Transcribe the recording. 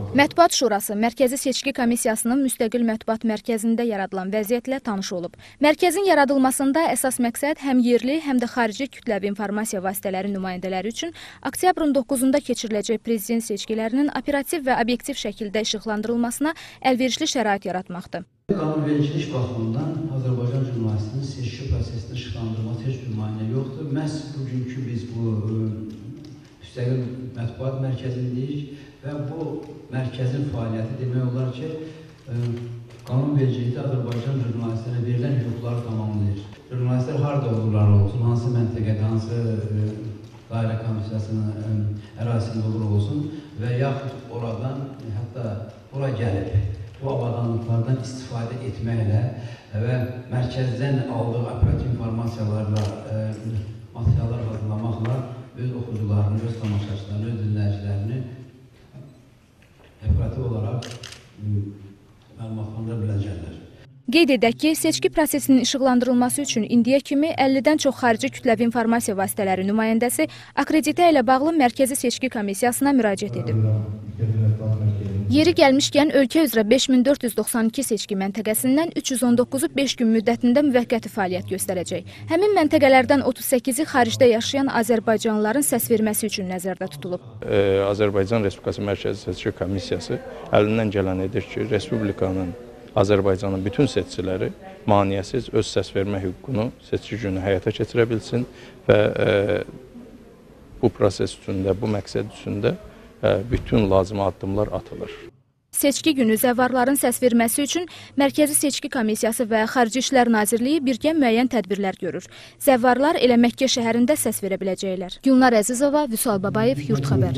Mətbuat Şurası Mərkəzi Seçki Komissiyasının müstəqil mətbuat mərkəzində yaradılan vəziyyətlə tanış olub. Mərkəzin yaradılmasında əsas məqsəd həm yerli, həm də xarici kütləvi informasiya vasitələri nümayəndələri üçün oktyabrın 9-da keçiriləcək prezident seçkilərinin operativ və obyektiv şəkildə işıqlandırılmasına əlverişli şərait yaratmaqdır. Qanunvericilik baxımından Azərbaycan jurnalistinin seçki prosesini işıqlandırması heç bir maneə yoxdur. Məhz bugünkü biz bu müstəqil mətbuat mərkəzindəyik və bu mərkəzin fəaliyyəti demək olar ki, qanunvericilikdə Azərbaycan jurnalistlərə verilən hüquqları tamamlayır. Jurnalistlər harada olurlar olsun, hansı məntəqədə, hansı dairə komissiyasının ərazisində olur olsun və yaxud oradan, hətta bura gəlib, bu avadanlıqlardan istifadə etməklə və mərkəzdən aldığı operativ informasiyalarla materiallar hazırlamaqla öz oxucularını, öz tamaşaçılarını, öz dinləyicilərini operativ olaraq məlumatlandıra biləcəklər. Qeyd edək ki, seçki prosesinin işıqlandırılması üçün indiyə kimi 50-dən çox xarici kütləvi informasiya vasitələri nümayəndəsi akkreditə ilə bağlı Mərkəzi Seçki Komissiyasına müraciət edib. Yeri gəlmişkən, ölkə üzrə 5492 seçki məntəqəsindən 319-u 5 gün müddətində müvəqqəti fəaliyyət göstərəcək. Həmin məntəqələrdən 38-i xaricdə yaşayan azərbaycanlıların səs verməsi üçün nəzərdə tutulub. Azərbaycan Respublikası Mərkəzi Seçki Komissiyası əlindən gələn edir ki, Respublikanın Azərbaycanın bütün seçiciləri maneəsiz öz səs vermə hüququnu seçki günü həyata keçirə bilsin və bu proses üçündə, bu məqsəd üçündə bütün lazımi addımlar atılır. Seçki günü zəvvarların səs verməsi üçün Mərkəzi Seçki Komissiyası və Xarici İşlər Nazirliyi birgə müəyyən tədbirlər görür. Zəvvarlar elə Məkkə şəhərində səs verə biləcəklər. Gülnar Əzizova, Vüsal Babayev, Yurd Xəbər.